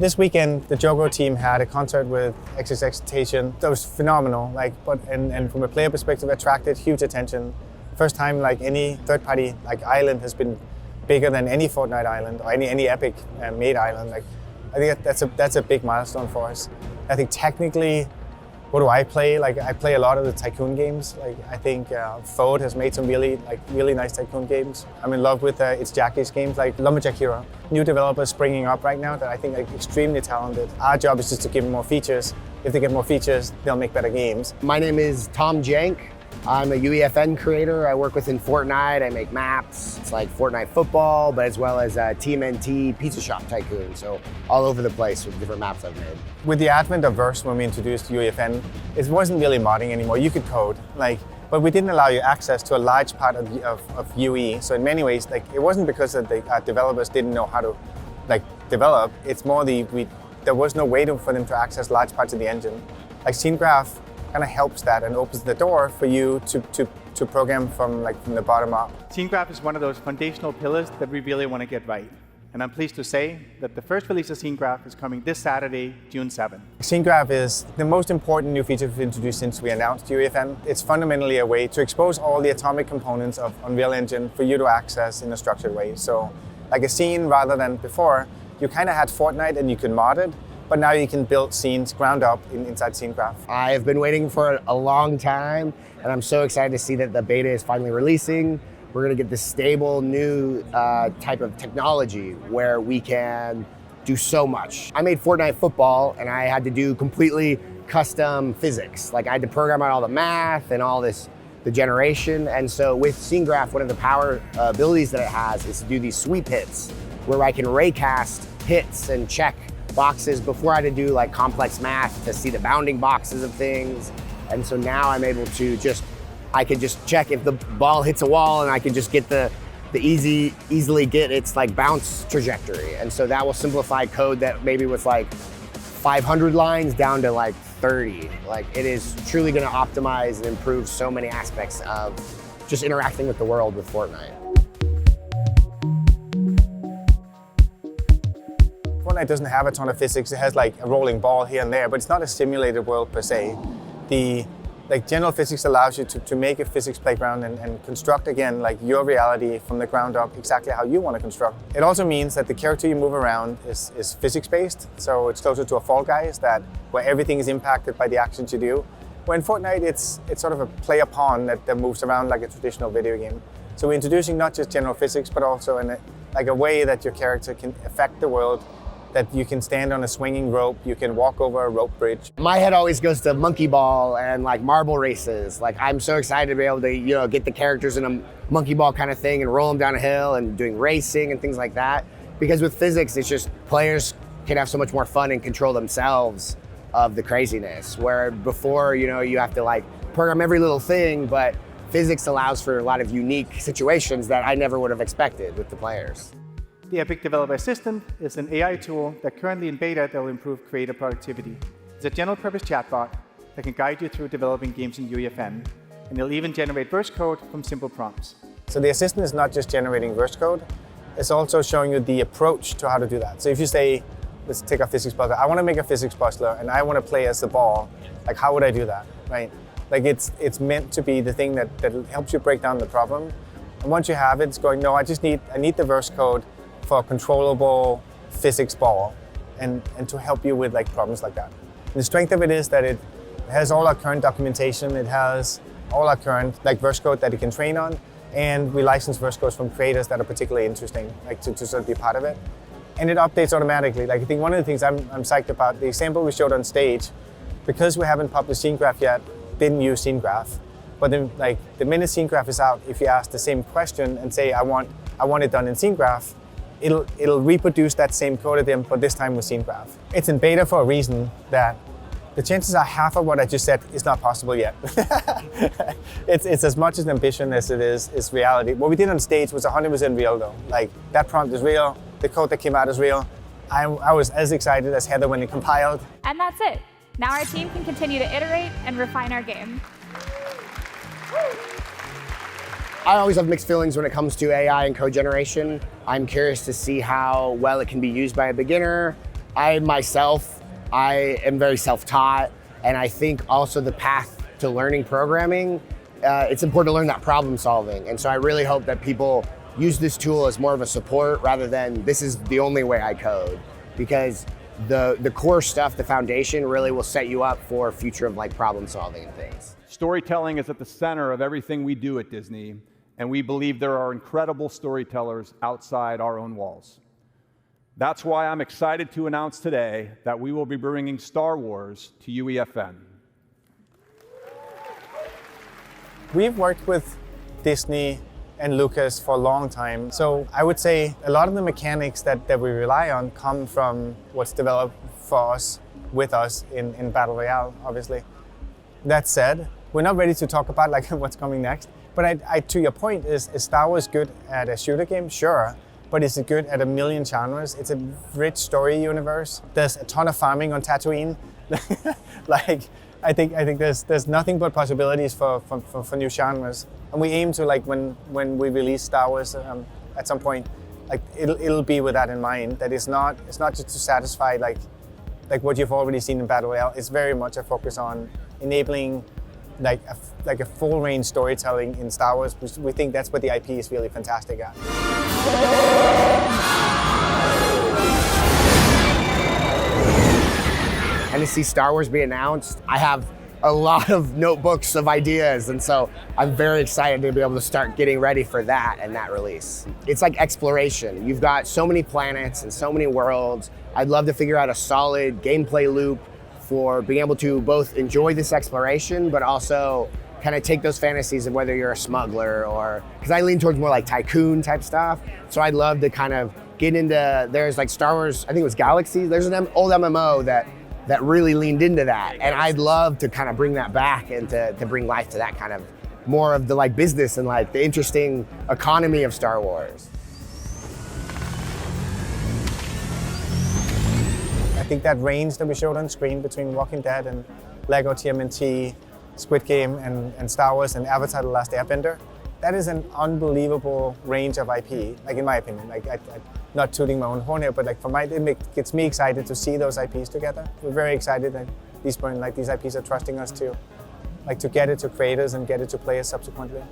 This weekend, the Jogo team had a concert with XXXTentacion that was phenomenal. And from a player perspective, attracted huge attention. First time any third-party island has been bigger than any Fortnite island or any Epic made island. I think that's a big milestone for us. I think technically, what do I play? I play a lot of the tycoon games. I think Fode has made some really nice tycoon games. I'm in love with its Jackie's games like Lumberjack Hero. New developers springing up right now that I think are extremely talented. Our job is just to give them more features. If they get more features, they'll make better games. My name is Tom Jank. I'm a UEFN creator. I work within Fortnite. I make maps. It's like Fortnite football, but as well as TMNT Pizza Shop Tycoon. So all over the place with different maps I've made. With the advent of Verse, when we introduced UEFN, it wasn't really modding anymore. You could code, but we didn't allow you access to a large part of UE. So in many ways, it wasn't because the developers didn't know how to develop. It's more there was no way for them to access large parts of the engine. Scene Graph kind of helps that and opens the door for you to program from the bottom up. Scene Graph is one of those foundational pillars that we really want to get right. And I'm pleased to say that the first release of Scene Graph is coming this Saturday, June 7th. Scene Graph is the most important new feature we've introduced since we announced UEFN. It's fundamentally a way to expose all the atomic components of Unreal Engine for you to access in a structured way. So like a scene rather than before, you kind of had Fortnite and you could mod it, but now you can build scenes ground up inside Scene Graph. I've been waiting for a long time, and I'm so excited to see that the beta is finally releasing. We're gonna get this stable new type of technology where we can do so much. I made Fortnite football, and I had to do completely custom physics. I had to program out all the math and all the generation. And so with Scene Graph, one of the power abilities that it has is to do these sweep hits, where I can raycast hits and check boxes. Before I had to do complex math to see the bounding boxes of things. And so now I'm able to I can just check if the ball hits a wall, and I can just get easily get its bounce trajectory. And so that will simplify code that maybe was 500 lines down to 30. It is truly gonna optimize and improve so many aspects of just interacting with the world with Fortnite. Fortnite doesn't have a ton of physics. It has a rolling ball here and there, but it's not a simulated world per se. The general physics allows you to make a physics playground and construct again your reality from the ground up exactly how you want to construct. It also means that the character you move around is physics based, so it's closer to a Fall Guys where everything is impacted by the actions you do. Where in Fortnite it's sort of a player pawn that moves around like a traditional video game. So we're introducing not just general physics, but also in a way that your character can affect the world, that you can stand on a swinging rope, you can walk over a rope bridge. My head always goes to monkey ball and marble races. I'm so excited to be able to get the characters in a monkey ball kind of thing and roll them down a hill and doing racing and things like that. Because with physics, it's just players can have so much more fun and control themselves of the craziness. Where before, you have to program every little thing, but physics allows for a lot of unique situations that I never would have expected with the players. The Epic Developer Assistant is an AI tool that currently in beta that will improve creator productivity. It's a general-purpose chatbot that can guide you through developing games in UEFN, and it'll even generate verse code from simple prompts. So the assistant is not just generating verse code, it's also showing you the approach to how to do that. So if you say, let's take a physics puzzler, I want to make a physics puzzler and I want to play as the ball, how would I do that, right? It's meant to be the thing that helps you break down the problem. And once you have it, it's going, no, I need the verse code for a controllable physics ball and to help you with problems like that. And the strength of it is that it has all our current documentation, it has all our current verse code that it can train on, and we license verse codes from creators that are particularly interesting to sort of be part of it. And it updates automatically. I think one of the things I'm psyched about, the example we showed on stage, because we haven't published Scene Graph yet, didn't use Scene Graph. But then the minute Scene Graph is out, if you ask the same question and say, I want it done in Scene Graph, it'll reproduce that same code again, but this time with Scene Graph. It's in beta for a reason that the chances are half of what I just said is not possible yet. It's as much as ambition as it is reality. What we did on stage was 100% real though. That prompt is real, the code that came out is real. I was as excited as Heather when it compiled. And that's it. Now our team can continue to iterate and refine our game. I always have mixed feelings when it comes to AI and code generation. I'm curious to see how well it can be used by a beginner, I myself, I am very self-taught, and I think also the path to learning programming, it's important to learn that problem solving. And so I really hope that people use this tool as more of a support rather than this is the only way I code, because the core stuff, the foundation, really will set you up for future of like problem solving and things. Storytelling is at the center of everything we do at Disney, and we believe there are incredible storytellers outside our own walls. That's why I'm excited to announce today that we will be bringing Star Wars to UEFN. We've worked with Disney and Lucas for a long time. So I would say a lot of the mechanics that we rely on come from what's developed for us, with us in Battle Royale, obviously. That said, we're not ready to talk about like what's coming next. But to your point, is Star Wars good at a shooter game? Sure. But is it good at a million genres? It's a rich story universe. There's a ton of farming on Tatooine. Like, I think there's nothing but possibilities for new genres. And we aim to, like, when we release Star Wars at some point, like it'll be with that in mind. That it's not just to satisfy like what you've already seen in Battle Royale. It's very much a focus on enabling like a full range storytelling in Star Wars. We think that's what the IP is really fantastic at. And to see Star Wars be announced, I have a lot of notebooks of ideas, and so I'm very excited to be able to start getting ready for that and that release. It's like exploration. You've got so many planets and so many worlds. I'd love to figure out a solid gameplay loop for being able to both enjoy this exploration, but also kind of take those fantasies of whether you're a smuggler or, because I lean towards more like tycoon type stuff. So I'd love to kind of get into, there's like Star Wars, I think it was Galaxies, there's an old MMO that really leaned into that. And I'd love to kind of bring that back and to bring life to that kind of more of the like business and like the interesting economy of Star Wars. I think that range that we showed on screen between Walking Dead and Lego TMNT, Squid Game and Star Wars and Avatar: The Last Airbender, that is an unbelievable range of IP, like in my opinion. Like I'm not tooting my own horn here, but like it gets me excited to see those IPs together. We're very excited that these IPs are trusting us to get it to creators and get it to players subsequently.